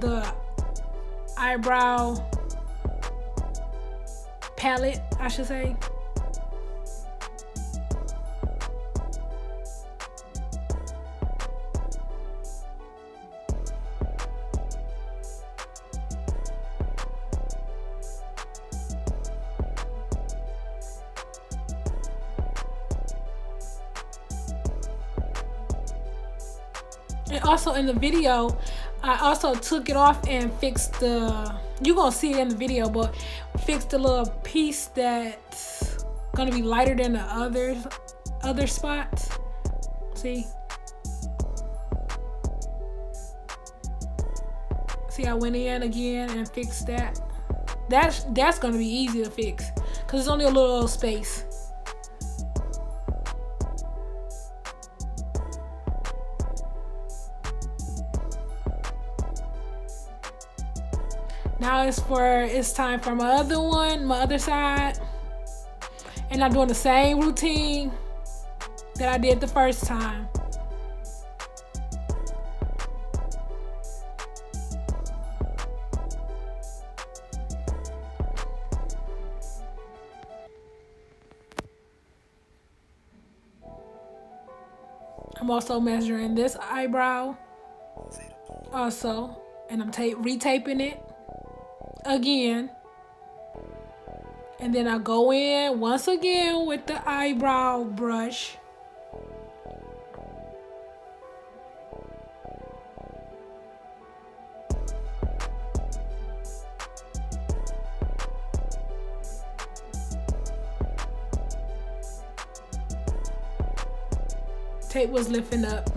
the eyebrow palette, I should say. And also in the video, I also took it off and fixed the, you're gonna see it in the video, but fixed the little piece that's gonna be lighter than the other spots. See? See, I went in again and fixed that. That's gonna be easy to fix because it's only a little space. Now it's time for my other side. And I'm doing the same routine that I did the first time. I'm also measuring this eyebrow also, and I'm retaping it again, and then I go in once again with the eyebrow brush. Tape was lifting up.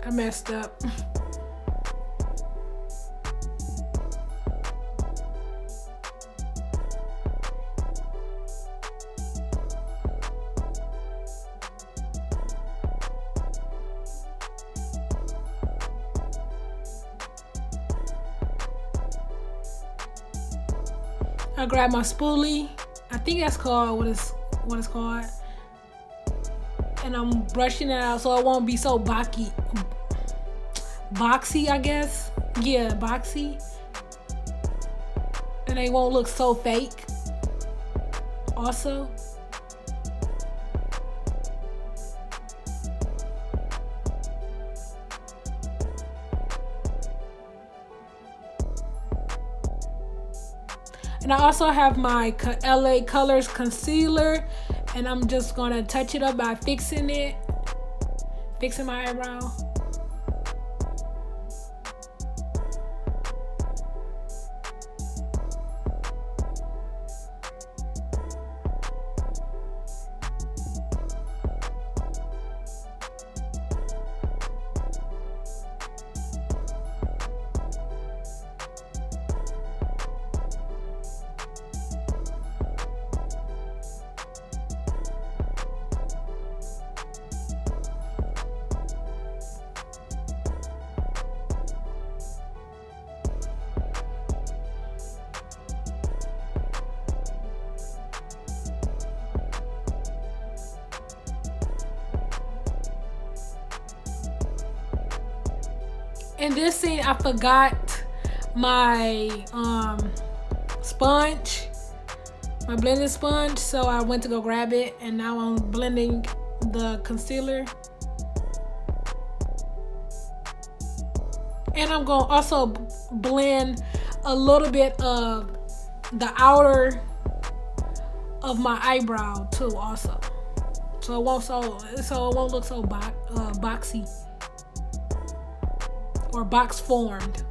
I messed up. I grabbed my spoolie. I think that's called what it's called. And I'm brushing it out so it won't be so boxy, I guess. Yeah, boxy. And they won't look so fake also. And I also have my LA Colors concealer, and I'm just gonna touch it up by fixing my eyebrow. In this scene, I forgot my sponge, my blending sponge, so I went to go grab it, and now I'm blending the concealer. And I'm going to also blend a little bit of the outer of my eyebrow too, also, so it won't look so boxy or box formed.